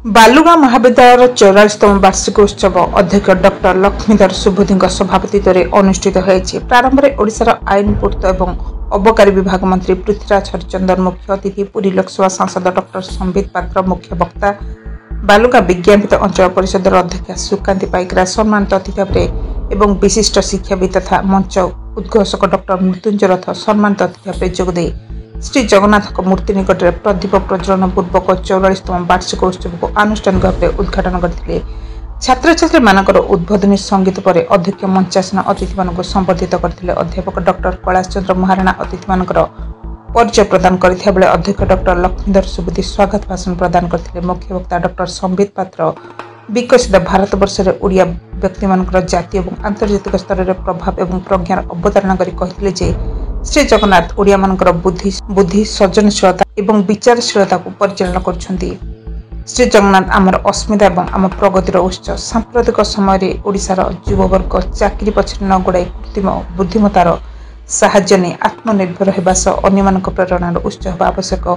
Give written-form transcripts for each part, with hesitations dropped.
बालुगाँ महाविद्यालय 44तम वार्षिक उत्सव अध्यक्ष डॉक्टर लक्ष्मीधर सुबुद्धि सभापतित्व में अनुष्ठित होती। प्रारंभ में ओडिशार आईन पूर्त और अबकारी विभाग मंत्री पृथ्वीराज हरिचंदन मुख्य अतिथि, पुरी लोकसभा सांसद डॉक्टर संबित पात्र मुख्य वक्ता, बालुगाँ विज्ञापित अंचल परिषदर अध्यक्षा सुकांती पाइकरा सम्मानित अतिथि भाव एवं विशिष्ट शिक्षाविद तथा मंच उद्घोषक डॉक्टर मृत्युंजय रथ सम्मानित अतिथि भाव जोगदे श्री जगन्नाथ मूर्ति निकट में प्रदीप प्रज्वलन पूर्वक 44तम वार्षिक उत्सव को आनुष्ठानिक भाव में उद्घाटन करते। छात्र छात्री मानकर उद्बोधनी संगीत पर अध्यक्ष मंचासन अतिथि मानक संबर्धित करते। अध्यापक डॉक्टर कैलाश चंद्र महाराणा अतिथि मानकर परिचय प्रदान करथिया बेले अध्यक्ष डॉक्टर लक्ष्मीधर सुबुद्धि स्वागत भाषण प्रदान करते। मुख्य वक्ता डॉक्टर संबित पात्र विकसित भारत वर्ष में ओडिया व्यक्ति मानकर जातीय और आंतर्जातिक स्तर में प्रभाव एवं प्रज्ञार अवतारणा करी कहथिले जे श्री जगन्नाथ ओडिया मानकर बुद्धि सृजनशीलता एवं विचारशीलता को परिचालन करछन्ती। श्री जगन्नाथ आमर अस्मिता एवं आम प्रगतिर उत्स। सांप्रतिक समय ओडिशार युववर्ग चाकरी पछरे न गोड़ाई कृत्रिम बुद्धिमतार साहाय्य नहीं आत्मनिर्भर होगा सह अन्य प्रेरणार उत्स होगा आवश्यक।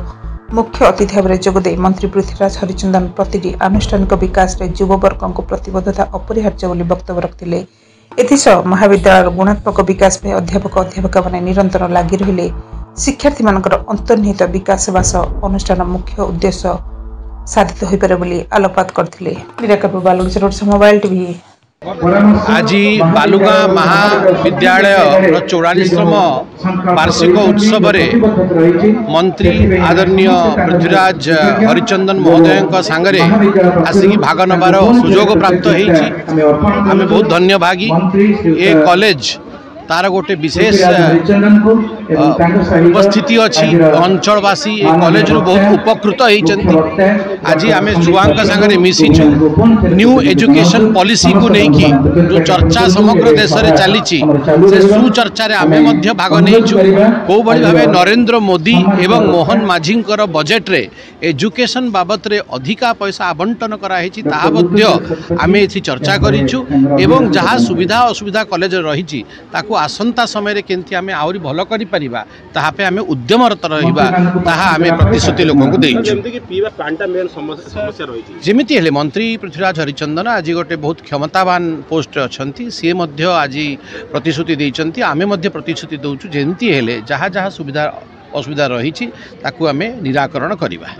मुख्य अतिथि भाव में जोगदे मंत्री पृथ्वीराज हरिचंदन प्रति आनुष्ठानिक विकास में युववर्ग को प्रतिबद्धता अपरिहार्य बोली वक्तव्य रखिले। एथिसह महाविद्यालय गुणात्मक विकास में अध्यापक अध्यापिका माने निरंतर लगी रहिले शिक्षार्थी मानकर अंतर्निहित विकास हेबा सह अनुष्ठान मुख्य उद्देश्य साधित हो पारे बोली आलोकपात करथिले। निराकरण बालुगाँ मोबाइल टीवी। आज बालुगाँ महाविद्यालय 44तम वार्षिक उत्सव मंत्री आदरणीय पृथ्वीराज हरिचंदन महोदय सांगरे आसिक भाग नबार सुजोग प्राप्त होती। आम बहुत धन्यभागी। ए कॉलेज तार गोटे विशेष उपस्थिति अच्छी। अंचलवासी कॉलेज रू बहुत उपकृत होती। आज आम छुआ सागर मिशिचु न्यू एजुकेशन पॉलिसी को लेकिन जो चर्चा समग्र देश में चली से सुचर्चा आम भाग नहींचु। कौ भाव नरेंद्र मोदी एवं मोहन माझी बजेट रे एजुकेशन बाबत रे अधिका पैसा आवंटन कराई आम ये चर्चा करूँ एवं जहाँ सुविधा असुविधा कॉलेज रही आसंता समय केमती आम आहरी भल कर आम उद्यमरत रहा आम प्रतिश्रुति लोक जमीती हेले मंत्री पृथ्वीराज हरिचंदन आज गोटे बहुत क्षमतावान पोस्ट अच्छा सी आज प्रतिश्रुति देते। आम प्रतिश्रुति दौचु जमीती हेले जहाँ जहाँ सुविधा असुविधा रही आम निराकरण करवा।